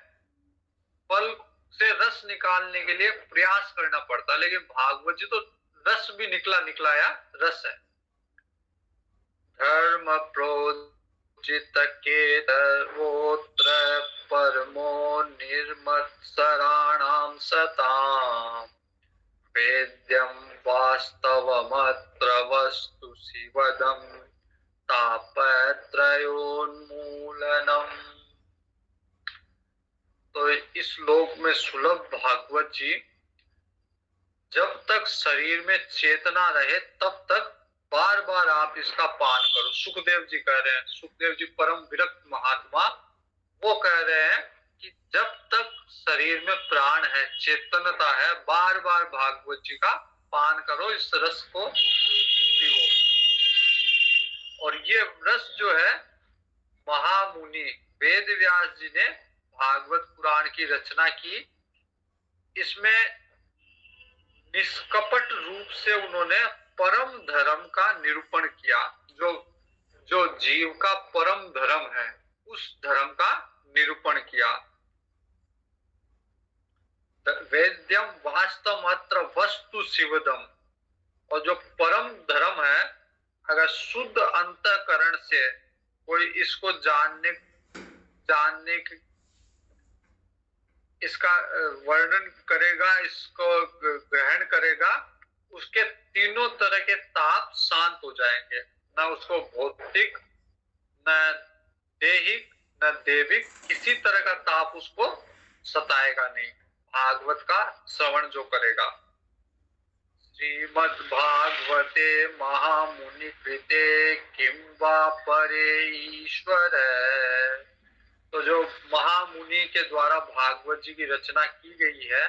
फल से रस निकालने के लिए प्रयास करना पड़ता, लेकिन भागवत जी तो रस भी निकला या रस है। धर्म प्रोजित केतवोत्र परमो निर्मत्सराणां सताम् वेद्यं वास्तवमत्र वस्तु शिवदं तापत्रयोन्मूलनम्। तो इस लोक में सुलभ भागवत जी, जब तक शरीर में चेतना रहे तब तक बार बार आप इसका पान करो। सुखदेव जी कह रहे हैं, सुखदेव जी परम विरक्त महात्मा, वो कह रहे हैं कि जब तक शरीर में प्राण है, चेतनता है, बार बार भागवत जी का पान करो, इस रस को पीओ। और ये रस जो है महामुनि वेद व्यास जी ने भागवत पुराण की रचना की, इसमें निष्कपट रूप से उन्होंने परम धर्म का निरूपण किया। जो जो जीव का परम धर्म है, उस धर्म का निरूपण किया। वेद्यम वास्तव मात्र वस्तु शिवदम। और जो परम धर्म है, अगर शुद्ध अंतःकरण से कोई इसको जानने इसका वर्णन करेगा, इसको ग्रहण करेगा, उसके तीनों तरह के ताप शांत हो जाएंगे। न उसको भौतिक, न देहिक, न देविक, किसी तरह का ताप उसको सताएगा नहीं। भागवत का श्रवण जो करेगा। श्रीमद् भागवते महामुनि कृते किं वा परे ईश्वर। तो जो महामुनि के द्वारा भागवत जी की रचना की गई है,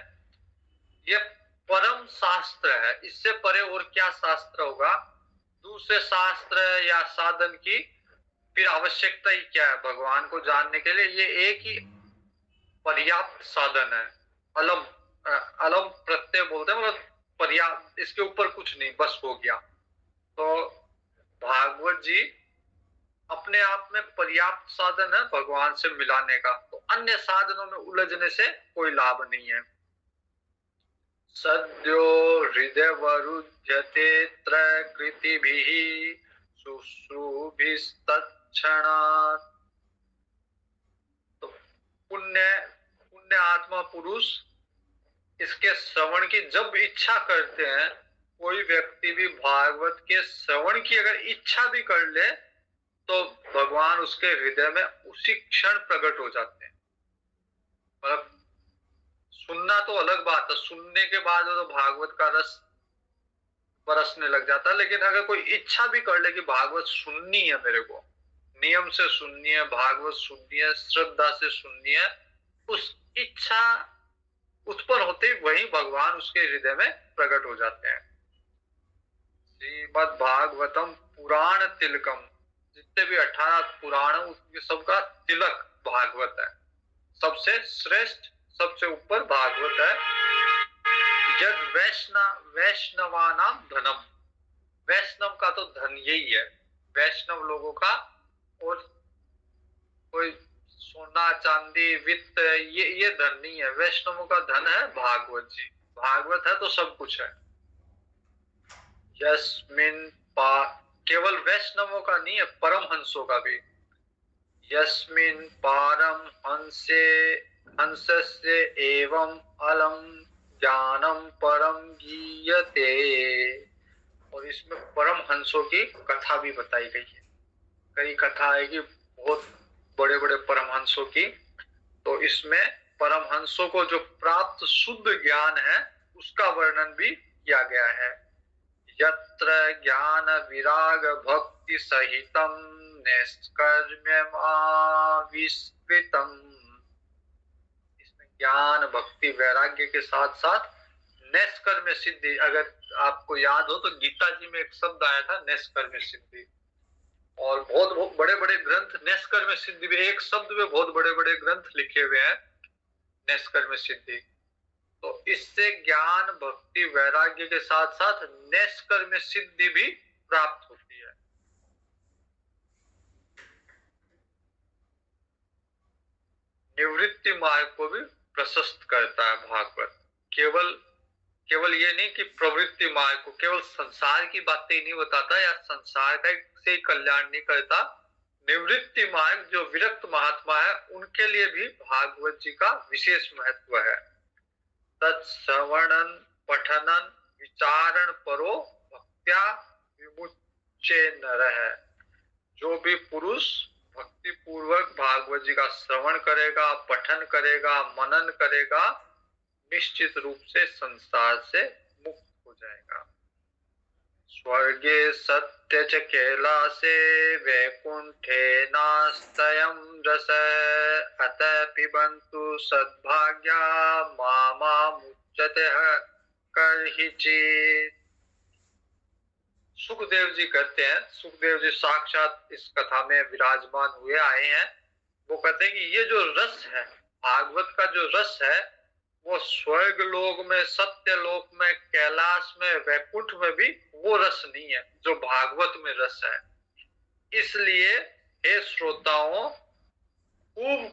ये परम शास्त्र है। इससे परे और क्या शास्त्र होगा? दूसरे शास्त्र या साधन की फिर आवश्यकता ही क्या है भगवान को जानने के लिए? ये एक ही पर्याप्त साधन है। अलम अलम प्रत्यय बोलते हैं, मतलब पर्याप्त, इसके ऊपर कुछ नहीं, बस हो गया। तो भागवत जी अपने आप में पर्याप्त साधन है भगवान से मिलाने का। तो अन्य साधनों में उलझने से कोई लाभ नहीं है। सद्यो हृदय वरुध्यते त्रकृतिभिः शुश्रूभिस्तत्क्षणात्। तो पुण्य पुण्य आत्मा पुरुष इसके श्रवण की जब इच्छा करते हैं, कोई व्यक्ति भी भागवत के श्रवण की अगर इच्छा भी कर ले, तो भगवान उसके हृदय में उसी क्षण प्रकट हो जाते हैं। मतलब सुनना तो अलग बात है, सुनने के बाद तो भागवत का रस बरसने लग जाता है। लेकिन अगर कोई इच्छा भी कर ले कि भागवत सुननी है, मेरे को नियम से सुननी है, भागवत सुननी है, श्रद्धा से सुननी है, उस इच्छा उत्पन्न होते ही वही भगवान उसके हृदय में प्रकट हो जाते हैं। श्रीमद् भागवतम पुराण तिलकम। जितने भी 18 पुराण, उसके सबका तिलक भागवत है। सबसे श्रेष्ठ, सबसे ऊपर भागवत है। यद वैष्णवानाम धनम। वैष्णव का तो धन यही है, वैष्णव लोगों का। और कोई सोना चांदी वित्त ये धन नहीं है। वैष्णवों का धन है भागवत जी। भागवत है तो सब कुछ है। यस्मिन केवल वैष्णवों का नहीं है, परमहंसों का भी। यस्मिन पारम हंसस्य एवं अलम ज्ञानम परम गीयते। और इसमें परमहंसों की कथा भी बताई गई है। कई कथा है कि बहुत बड़े बड़े परमहंसों की। तो इसमें परमहंसों को जो प्राप्त शुद्ध ज्ञान है, उसका वर्णन भी किया गया है। यत्र ज्ञान विराग भक्ति सहितम नैष्कर्म्यम आविष्कृतम। इसमें ज्ञान भक्ति वैराग्य के साथ साथ नैष्कर्म्य सिद्धि। अगर आपको याद हो तो गीता जी में एक शब्द आया था, नैष्कर्म्य सिद्धि। और बहुत बहुत बड़े बड़े ग्रंथ नैष्कर्म्य सिद्धि में, एक शब्द में बहुत बड़े बड़े ग्रंथ लिखे हुए हैं, नैष्कर्म्य सिद्धि। तो इससे ज्ञान भक्ति वैराग्य के साथ साथ नैष्कर्म्य सिद्धि भी प्राप्त होती है। निवृत्ति मार्ग को भी प्रशस्त करता है भागवत। केवल ये नहीं कि प्रवृत्ति मार्ग को, केवल संसार की बातें नहीं बताता या संसार का से कल्याण नहीं करता। निवृत्ति मार्ग जो विरक्त महात्मा है, उनके लिए भी भागवत जी का विशेष महत्व है। तत्श्रवणन पठनन विचारण परो भक्त्या विमुच्य नरः। जो भी पुरुष भक्ति पूर्वक भागवत जी का श्रवण करेगा, पठन करेगा, मनन करेगा, निश्चित रूप से संसार से मुक्त हो जाएगा। स्वर्गे सत्य च कैलासे वैकुंठे नास्तयं रस अत पिबन्तु सद्भाग्या मामा मुच्यते कर्हिचित्। सुखदेव जी कहते हैं, सुखदेव जी साक्षात इस कथा में विराजमान हुए आए हैं। वो कहते हैं कि ये जो रस है, भागवत का जो रस है, वो स्वर्ग लोक में, सत्य लोक में, कैलाश में, वैकुंठ में भी वो रस नहीं है जो भागवत में रस है। इसलिए हे श्रोताओं, खूब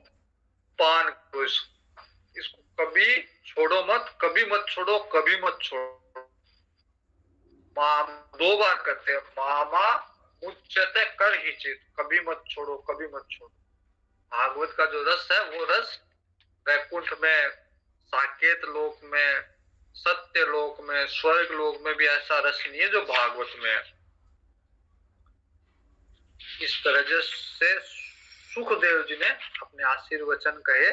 पान करो इसको, कभी छोड़ो मत, कभी मत छोड़ो, कभी मत छोड़ो। दो बार कहते हैं, मामा मुच्यते कर्हिचित्, कभी मत छोड़ो, कभी मत छोड़ो। भागवत का जो रस है, वो रस वैकुंठ में, साकेत लोक में, सत्य लोक में, स्वर्ग लोक में भी ऐसा रस नहीं है जो भागवत में है। इस तरह से सुखदेव जी ने अपने आशीर्वचन कहे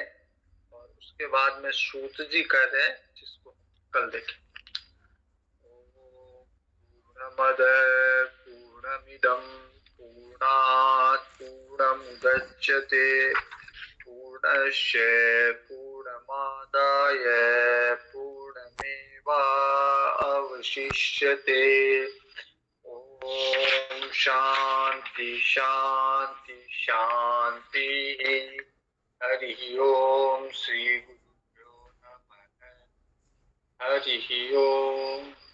और उसके बाद में सूत जी कह रहे हैं, जिसको कल देखें। पूर्णमद पूर्णमिदं पूर्णात् पूर्णमुदच्यते पूर्णस्य पूर्णमादाय पूर्णमेवावशिष्यते। ओम शांति शांति शांति। हरि ओम। श्री गुरुभ्यो नमः। हरि ओम।